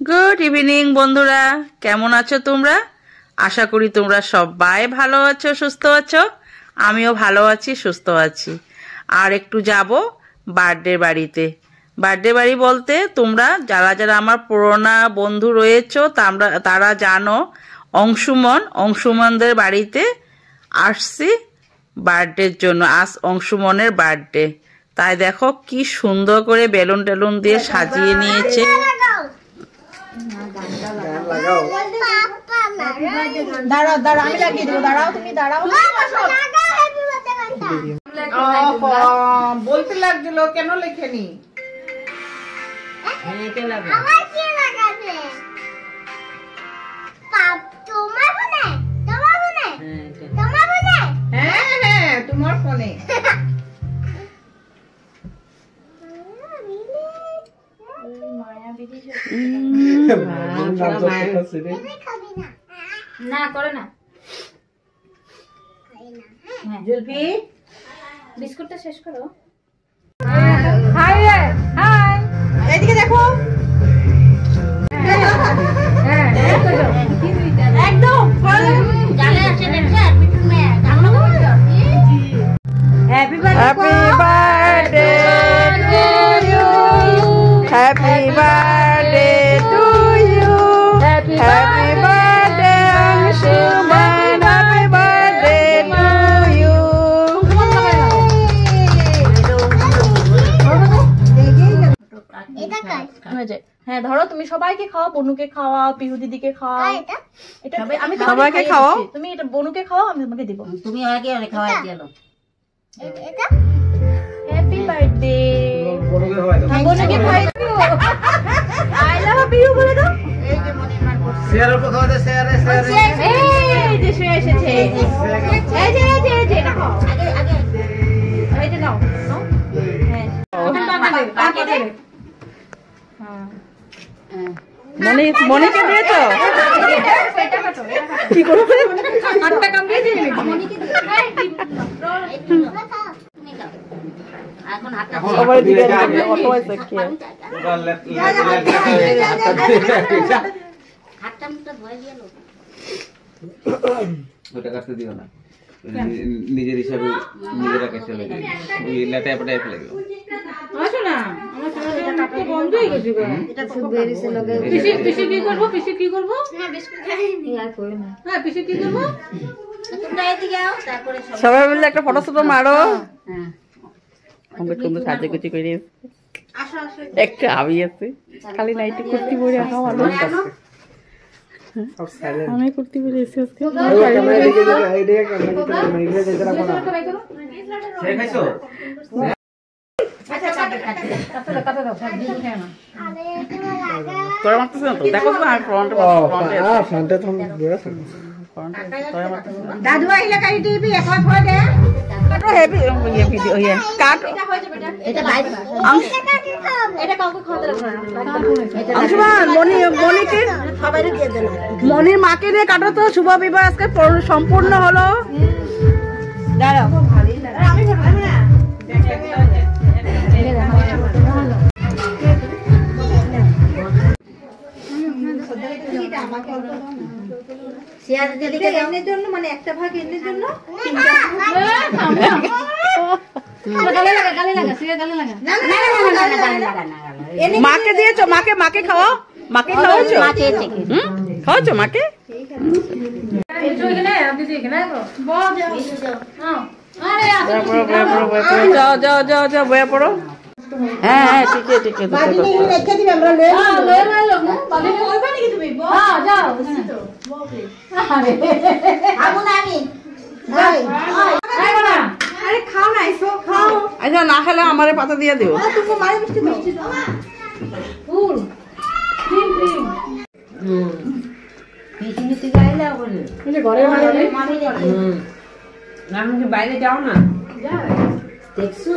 Good evening বন্ধুরা, কেমন আছো তোমরা? আশা করি তোমরা সবাই ভালো আছো, সুস্থ আছো। আমিও ভালো আছি, সুস্থ আছি। আর একটু যাব বার্থডে বাড়িতে। বার্থডে বাড়ি বলতে তোমরা যারা যারা আমার পুরোনো বন্ধু রয়েছো তারা জানো, অংশুমনদের বাড়িতে আসছি বার্থডের জন্য। আজ অংশুমনের বার্থডে, তাই দেখো কি সুন্দর করে বেলুন টেলুন দিয়ে সাজিয়ে নিয়েছে। দাঁড়াও দাঁড়াও, আমি লাগিয়ে দেবো। দাঁড়াও, তুমি দাঁড়াও। বলতে লাগছিল কেন লেখেনি? হ্যাঁ, তোমার ফোনে। না করে না। জুলফি, বিস্কুটটা শেষ করো। হাই হাই, এদিকে দেখো। একদম happy birthday to you, happy birthday to you, happy birthday Anshuman, happy birthday to you. হ্যাঁ ধরো, তুমি সবাইকে খাওয়া, বনুকে খাওয়া, পিহু দিদিকে খাওয়া। এটা আমি সবাইকে খাওয়াও, তুমি এটা বনুকে খাওয়া, আমি তোমাকে দিব। তুমি আগে খাওয়াই দিও। এটা হ্যাপি বার্থডে বনুকে খাওয়াই দিও। আই লাভ পিহু বলে দাও। এই যে মনে মান করছে, শেয়ার করো, দাও শেয়ারে। এই যে শেয়ার এসেছে। এই যে এটা খাও। আগে এইটা নাও। হ্যাঁ, কাকে দে? মনিকে দিয়েছো? কি করবে? আটটা কাম দিয়ে দিবি নাকি? মনিকে দিয়ে। এখন হাতটা সবাই দিকে অটো আছে কি? হাতটা মুখটা ধুয়ে দিয়ে লো। ওটা কাটতে দিও না, নিজের হিসাবে নিজেরা কেটে চলে যাবে। ওই লেটায় পটায় ফেলে দিও। আসো না, আমার চ্যানেলটা তো বন্ধ হয়ে গেছে গো। এটা খুব বেরিয়েছে লগে। পিসি কি করব? না বিস্কুট খাইনি আর কই না। হ্যাঁ, পিসি কি করব? তোমরা এদিকে আও, তারপরে সবাই মিলে একটা ফটো মারো। হ্যাঁ, আমরা সুন্দর সাজে গুছি করে আসো। একটা আমি আছে, খালি নাইটি কুর্তি পরে আসা ভালো আছে। আমি কুর্তি পরে এসে আজকে। ক্যামেরা দিকে যাও, আইডিয়া ক্যামেরা দিকে রাখো না। সেই খাইছো? আচ্ছা, কাটা দাও, সব দিয়ে খেয়ে না। তোরা মারতেছ না তো? দেখো তো আর ফ্রন্টে তো বড় দাদু আইলা কাই দিবি, এখন ফটো দে। কাটো হেভি ভিডিও ইয়ে কাট। এটা হয়ে যাবে, এটা লাইভ। এটা কাউকে খাওয়াতে রাখো না। অংশুমান, মনিকে সবাইকে দিয়ে দেন। মনির মাকে নিয়ে কাটো তো। শুভ বিবাহ আজকে সম্পূর্ণ হলো। দাঁড়াও, আমি করব না। শেয়ার দিদিকে এর জন্য, মানে একটা ভাগ এর জন্য। গালে লাগা, শেয়ার গালে লাগা। না, মাকে দিয়েছো? মাকে খাওয়াও। মাকে খাওয়াছো? মাকে থেকে খাওয়াছো মাকে? যাও বয়া পড়ো। হ্যাঁ, ঠিক আছে। আচ্ছা, না খেলে আমারে পাতা দিয়ে দিও। বাইরে যাও না, দেখছো?